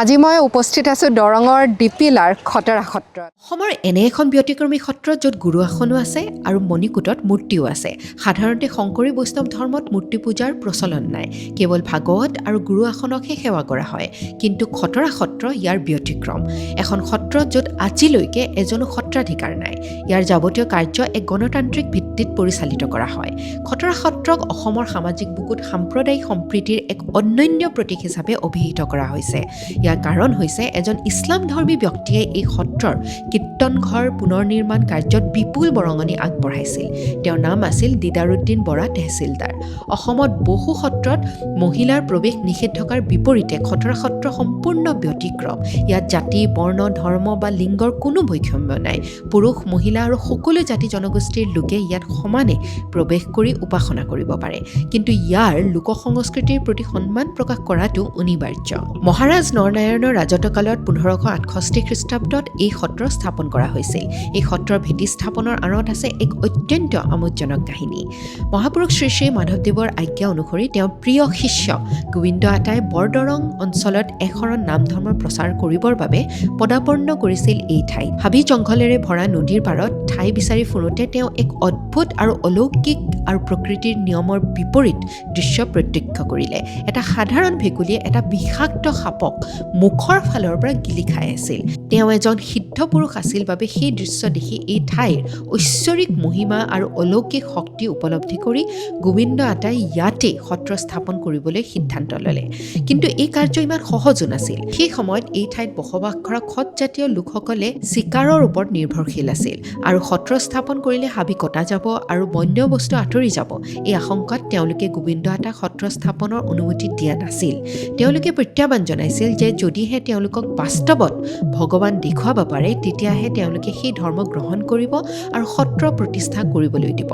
আজি মই উপস্থিত আছোঁ দৰঙৰ ডিপিলাৰ খটৰা সত্ৰত। অসমৰ এনে এখন ব্যতিক্ৰমী সত্ৰ য'ত গুৰু আসনো আছে আৰু মণিকূটত মূৰ্তিও আছে। সাধাৰণতে শংকৰী বৈষ্ণৱ ধৰ্মত মূৰ্তি পূজাৰ প্ৰচলন নাই, কেৱল ভাগৱত আৰু গুৰু আসনকহে সেৱা কৰা হয়। কিন্তু খটৰা সত্ৰ ইয়াৰ ব্যতিক্ৰম, এখন সত্ৰ য'ত আজিলৈকে এজনো সত্ৰাধিকাৰ নাই। ইয়াৰ যাৱতীয় কাৰ্য এক গণতান্ত্ৰিক ভিত্তিত পৰিচালিত কৰা হয়। খটৰা সত্ৰক অসমৰ সামাজিক বুকুত সাম্প্ৰদায়িক সম্প্ৰীতিৰ এক অনন্য প্ৰতীক হিচাপে অভিহিত কৰা হৈছে। ইয়াৰ কাৰণ হৈছে এজন ইছলাম ধৰ্মী ব্যক্তিয়ে এই সত্ৰৰ কীৰ্তন ঘৰ পুনৰ নিৰ্মাণ কাৰ্যত বিপুল বৰঙণি আগবঢ়াইছিল। তেওঁৰ নাম আছিল দিদাৰুদ্দিন বৰা তেহছিলদাৰ। অসমত বহু সত্ৰত মহিলাৰ প্ৰৱেশ নিষেধ থকাৰ বিপৰীতে খটৰা সত্ৰ সম্পূৰ্ণ ব্যতিক্ৰম। ইয়াত জাতি, বৰ্ণ, ধৰ্ম বা লিংগৰ কোনো বৈষম্য নাই। পুৰুষ, মহিলা আৰু সকলো জাতি জনগোষ্ঠীৰ লোকে ইয়াত সমানে প্ৰৱেশ কৰি উপাসনা কৰিব পাৰে। কিন্তু ইয়াৰ লোক সংস্কৃতিৰ প্ৰতি সন্মান প্ৰকাশ কৰাটো অনিবাৰ্য। মহাৰাজ নৰনাৰায়ণৰ ৰাজত্বকালত 1568 খ্ৰীষ্টাব্দত এই সত্ৰ স্থাপন কৰা হৈছিল। এই সত্ৰৰ ভেটি স্থাপনৰ আঁৰত আছে এক অত্যন্ত আমোদজনক কাহিনী। মহাপুৰুষ শ্ৰী শ্ৰী মাধৱদেৱৰ আজ্ঞা অনুসৰি তেওঁৰ প্ৰিয় শিষ্য গোবিন্দ আটাই বৰদৰং অঞ্চলত এশৰণ নাম ধৰ্মৰ প্ৰচাৰ কৰিবৰ বাবে পদাপন্ন কৰিছিল এই ঠাইত। হাবি জংঘলেৰে ভৰা নদীৰ পাৰত ঠাই বিচাৰি ফুৰোঁতে তেওঁ এক অদ্ভুত আৰু অলৌকিক আৰু প্ৰকৃতিৰ নিয়মৰ বিপৰীত দৃশ্য প্ৰত্যক্ষ কৰিলে। এটা সাধাৰণ ভেকুলীয়ে এটা বিষাক্ত সাপক মুখৰ ফালৰ পৰা গিলি খাই আছিল। তেওঁ এজন সিদ্ধ পুৰুষ আছিল বাবে সেই দৃশ্য দেখি এই ঠাইৰ ঐশ্বৰিক মহিমা আৰু অলৌকিক শক্তি উপলব্ধি কৰি গোবিন্দ আটাই ইয়াতেই সত্ৰ স্থাপন কৰিবলৈ সিদ্ধান্ত ল'লে। কিন্তু এই কাৰ্য ইমান সহজো নাছিল। সেই সময়ত এই ঠাইত বসবাস কৰা খটজাতীয় লোকসকলে চিকাৰৰ ওপৰত নিৰ্ভৰশীল আছিল আৰু সত্ৰ স্থাপন কৰিলে হাবি কটা যাব আৰু বন্য বস্তু আঁতৰি যাব। এই আশংকাত তেওঁলোকে গোবিন্দ আটাক সত্ৰ স্থাপনৰ অনুমতি দিয়া নাছিল। তেওঁলোকে প্ৰত্যাহ্বান জনাইছিল যে যদিহে তেওঁলোকক বাস্তৱত ভগৱান দেখুৱাব পাৰে তেতিয়াহে তেওঁলোকে সেই ধৰ্ম গ্ৰহণ কৰিব আৰু সত্ৰ প্ৰতিষ্ঠা কৰিবলৈ দিব।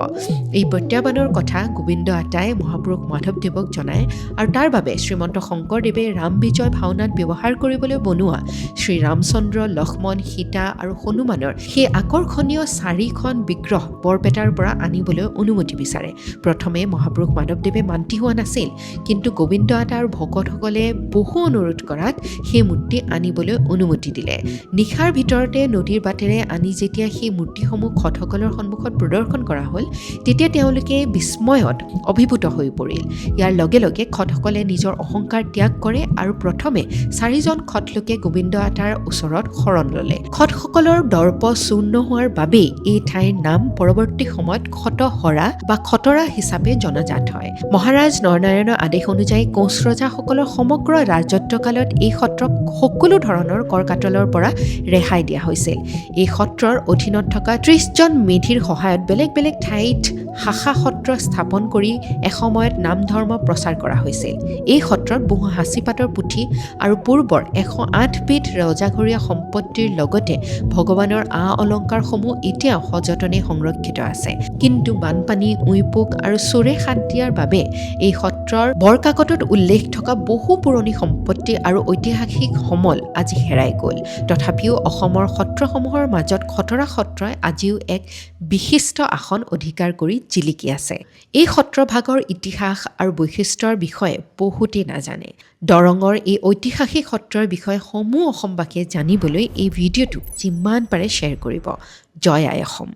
এই প্ৰত্যাহ্বানৰ কথা গোবিন্দ আটাই মহাপুৰুষ মাধৱদেৱক জনায় আৰু তাৰ বাবে শ্ৰীমন্ত শংকৰদেৱে ৰাম বিজয় ভাওনাত ব্যৱহাৰ কৰিবলৈ বনোৱা শ্ৰী ৰামচন্দ্ৰ, লক্ষ্মণ, সীতা আৰু হনুমানৰ সেই আকৰ্ষণীয় 4খন বিগ্ৰহ বৰপেটাৰ পৰা আনিবলৈ অনুমতি বিচাৰে। প্ৰথমে মহাপুৰুষ মাধৱদেৱে মান্তি হোৱা নাছিল, কিন্তু গোবিন্দ আটা আৰু ভকতসকলে বহু অনুৰোধ কৰাত সেই মূৰ্তি আনিবলৈ অনুমতি দিলে। নিশাৰ ভিতৰতে নদীৰ বাটেৰে আনি যেতিয়া সেই মূৰ্তিসমূহ খটসকলৰ সন্মুখত প্ৰদৰ্শন কৰা হ'ল, তেতিয়া তেওঁলোকে বিস্ময়ত অভিভূত হৈ পৰিল। ইয়াৰ লগে লগে খটসকলে নিজৰ অহংকাৰ ত্যাগ কৰে আৰু প্ৰথমে 4জন খটলোকে গোবিন্দ আটাৰ ওচৰত শৰণ ল'লে। খটসকলৰ দৰ্প চূৰ্ণ হোৱাৰ বাবেই এই ঠাইৰ নাম পৰৱৰ্তী সময়ত খটহৰা বা খটৰা হিচাপে জনাজাত হয়। মহাৰাজ নৰনাৰায়ণৰ আদেশ অনুযায়ী কোঁচ ৰজাসকলৰ সমগ্ৰ ৰাজত্বকালত এই সত্ৰক সকলো ধৰণৰ কৰ কাটলৰ পৰা ৰেহাই দিয়া হৈছিল। এই সত্ৰৰ অধীনত থকা 30জন মেধিৰ সহায়ত বেলেগ বেলেগ ঠাইত শাখা সত্ৰ স্থাপন কৰি এসময়ত নাম ধৰ্ম প্ৰচাৰ কৰা হৈছিল। এই সত্ৰত বহু সাঁচিপাতৰ পুথি আৰু পূৰ্বৰ 108 বিধ ৰজাঘৰীয়া সম্পত্তিৰ লগতে ভগৱানৰ অলংকাৰসমূহ এতিয়াও সযতনে সংৰক্ষিত আছে। কিন্তু বানপানী, উঁইপোক আৰু চোৰে সাত দিয়াৰ বাবে এই সত্ৰৰ বৰকাকতত উল্লেখ থকা বহু পুৰণি সম্পত্তি আৰু ঐতিহাসিক সমল আজি হেৰাই গ'ল। তথাপিও অসমৰ সত্ৰসমূহৰ মাজত খটৰা সত্ৰই আজিও এক বিশিষ্ট আসন অধিকাৰ কৰি জিলিকি আছে। এই সত্ৰভাগৰ ইতিহাস আৰু বৈশিষ্ট্যৰ বিষয়ে বহুতেই নাজানে। দৰঙৰ এই ঐতিহাসিক সত্ৰৰ বিষয়ে সমূহ অসমবাসীয়ে জানিবলৈ এই ভিডিঅ'টো যিমান পাৰে শ্বেয়াৰ কৰিব। জয় আই অসম।